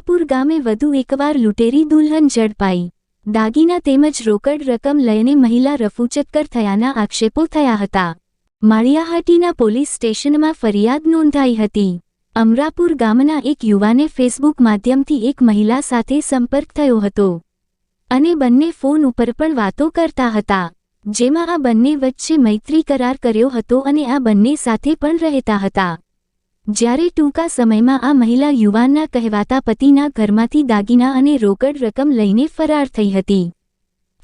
અમરાપુર ગામે વધુ એકવાર લૂંટેરી દુલ્હન ઝડપાઈ। દાગીના તેમજ રોકડ રકમ લઈને મહિલા રફુચક્કર થયાના આક્ષેપો થયા હતા। માળિયાહાટીના પોલીસ સ્ટેશનમાં ફરિયાદ નોંધાઈ હતી। અમરાપુર ગામના એક યુવાને ફેસબુક માધ્યમથી એક મહિલા સાથે સંપર્ક થયો હતો અને બંને ફોન ઉપર પણ વાતો કરતા હતા, જેમાં આ બંને વચ્ચે મૈત્રી કરાર કર્યો હતો અને આ બંને સાથે પણ રહેતા હતા। જ્યારે ટૂંકા સમયમાં આ મહિલા યુવાનના કહેવાતા પતિના ઘરમાંથી દાગીના અને રોકડ રકમ લઈને ફરાર થઈ હતી।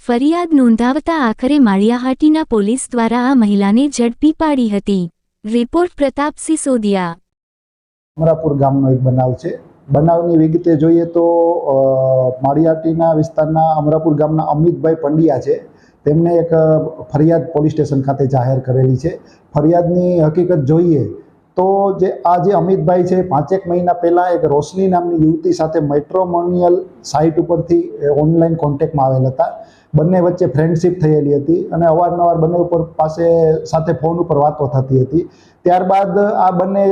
ફરિયાદ નોંધાવતા આખરે માળિયાહાટીના પોલીસ દ્વારા આ મહિલાને ઝડપી પાડી હતી। રિપોર્ટ પ્રતાપ સિસોદિયા। અમરાપુર ગામનો એક બનાવ છે। બનાવની વિગતે જોઈએ તો માળિયાહાટીના વિસ્તારના અમરાપુર ગામના અમિતભાઈ પંડ્યા છે, તેમને એક ફરિયાદ પોલીસ સ્ટેશન ખાતે જાહેર કરેલી છે। ફરિયાદની હકીકત જોઈએ તો જે અમિતભાઈ છે 5 મહિના પહેલાં એક રોશની નામની યુવતી સાથે મેટ્રોમોનિયલ સાઇટ ઉપરથી ઓનલાઈન કોન્ટેક્ટમાં આવેલ હતા। બંને વચ્ચે ફ્રેન્ડશિપ થયેલી હતી અને અવારનવાર બંને ઉપર સાથે ફોન ઉપર વાતો થતી હતી। ત્યારબાદ આ બંને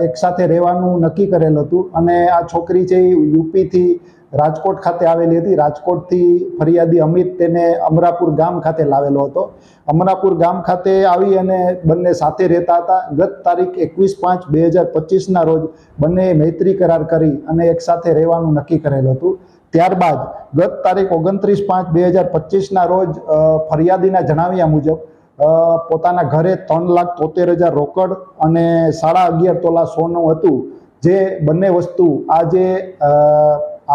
એકસાથે રહેવાનું નક્કી કરેલ હતું અને આ છોકરી છે એ યુપીથી રાજકોટ ખાતે આવેલી હતી। રાજકોટથી ફરિયાદી અમિત તેને અમરાપુર ગામ ખાતે લાવેલો હતો। અમરાપુર ગામ ખાતે આવી અને બંને સાથે રહેતા હતા। ગત તારીખ 21/5/2025ના રોજ બંને મૈત્રી કરાર કરી અને એક સાથે રહેવાનું નક્કી કરેલું હતું। ત્યારબાદ ગત તારીખ 29/5/2025ના રોજ ફરિયાદીના જણાવ્યા મુજબ પોતાના ઘરે 3,73,000 રોકડ અને 11.5 તોલા સોનું હતું, જે બંને વસ્તુ આ જે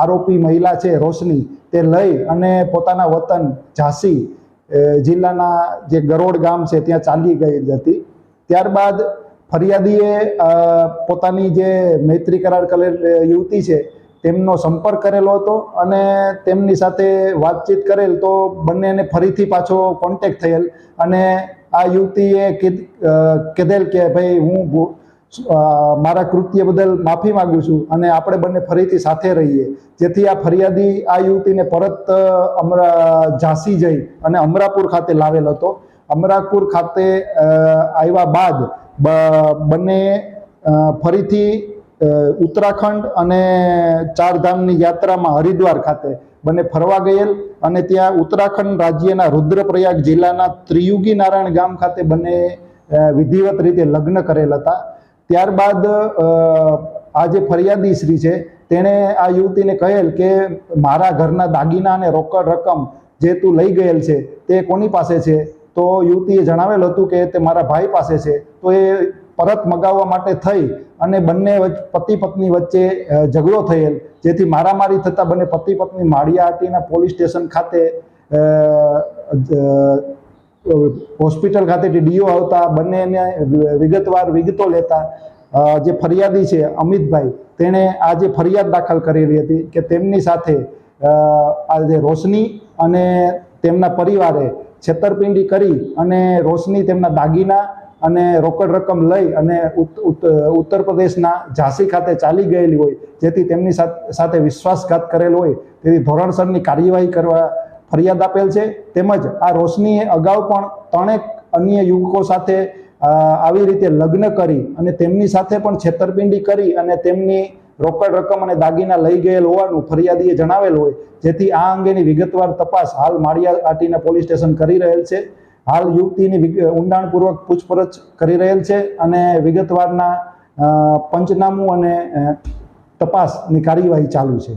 આરોપી મહિલા છે રોશની તે લઈ અને પોતાના વતન ઝાંસી જિલ્લાના જે ગરોડ ગામ છે ત્યાં ચાલી ગઈ હતી। ત્યારબાદ ફરિયાદીએ પોતાની જે મૈત્રી કરાર કરેલ યુવતી છે તેમનો સંપર્ક કરેલો હતો અને તેમની સાથે વાતચીત કરેલ તો બંનેને ફરીથી પાછો કોન્ટેક્ટ થયેલ અને આ યુવતીએ કીધેલ કે ભાઈ હું મારા કૃત્ય બદલ માફી માગું છું અને આપણે બંને ફરીથી સાથે રહીએ, જેથી આ ફરિયાદી આ યુવતીને પરત ઝાંસી જઈ અને અમરાપુર ખાતે લાવેલ હતો। અમરાપુર ખાતે આવ્યા બાદ બંને ફરીથી ઉત્તરાખંડ અને ચારધામની યાત્રામાં હરિદ્વાર ખાતે બંને ફરવા ગયેલ અને ત્યાં ઉત્તરાખંડ રાજ્યના રુદ્રપ્રયાગ જિલ્લાના ત્રિયુગી નારાયણ ગામ ખાતે બંને વિધિવત રીતે લગ્ન કરેલ હતા। ત્યારબાદ આ જે ફરિયાદી શ્રી છે તેણે આ યુવતીને કહેલ કે મારા ઘરના દાગીના અને રોકડ રકમ જે તું લઈ ગયેલ છે તે કોની પાસે છે? તો યુવતીએ જણાવેલ હતું કે તે મારા ભાઈ પાસે છે। તો એ પરત મગાવવા માટે થઈ અને બંને પતિ પત્ની વચ્ચે ઝઘડો થયેલ, જેથી મારામારી થતાં બંને પતિ પત્ની માળિયાહાટીના પોલીસ સ્ટેશન ખાતે હોસ્પિટલ ખાતેથી ડીઓ આવતા બંનેને વિગતવાર વિગતો લેતા જે ફરિયાદી છે અમિતભાઈ તેણે આ જે ફરિયાદ દાખલ કરેલી હતી કે તેમની સાથે આ જે રોશની અને તેમના પરિવારે છેતરપિંડી કરી અને રોશની તેમના દાગીના અને રોકડ રકમ લઈ અને ઉત્તર પ્રદેશના ઝાંસી ખાતે ચાલી ગયેલી હોય, જેથી તેમની સાથે વિશ્વાસઘાત કરેલ હોય તેથી ધોરણસરની કાર્યવાહી કરવા ફરિયાદ આપેલ છે। તેમજ આ રોશનીએ અગાઉ પણ 3 અન્ય યુવકો સાથે આવી રીતે લગ્ન કરી અને તેમની સાથે પણ છેતરપિંડી કરી અને તેમની રોકડ રકમ અને દાગીના લઈ ગયેલ હોવાનું ફરિયાદીએ જણાવેલ હોય, જેથી આ અંગેની વિગતવાર તપાસ હાલ માળિયાહાટીના પોલીસ સ્ટેશન કરી રહેલ છે। હાલ યુવતીની ઊંડાણપૂર્વક પૂછપરછ કરી રહેલ છે અને વિગતવારના પંચનામું અને તપાસની કાર્યવાહી ચાલુ છે।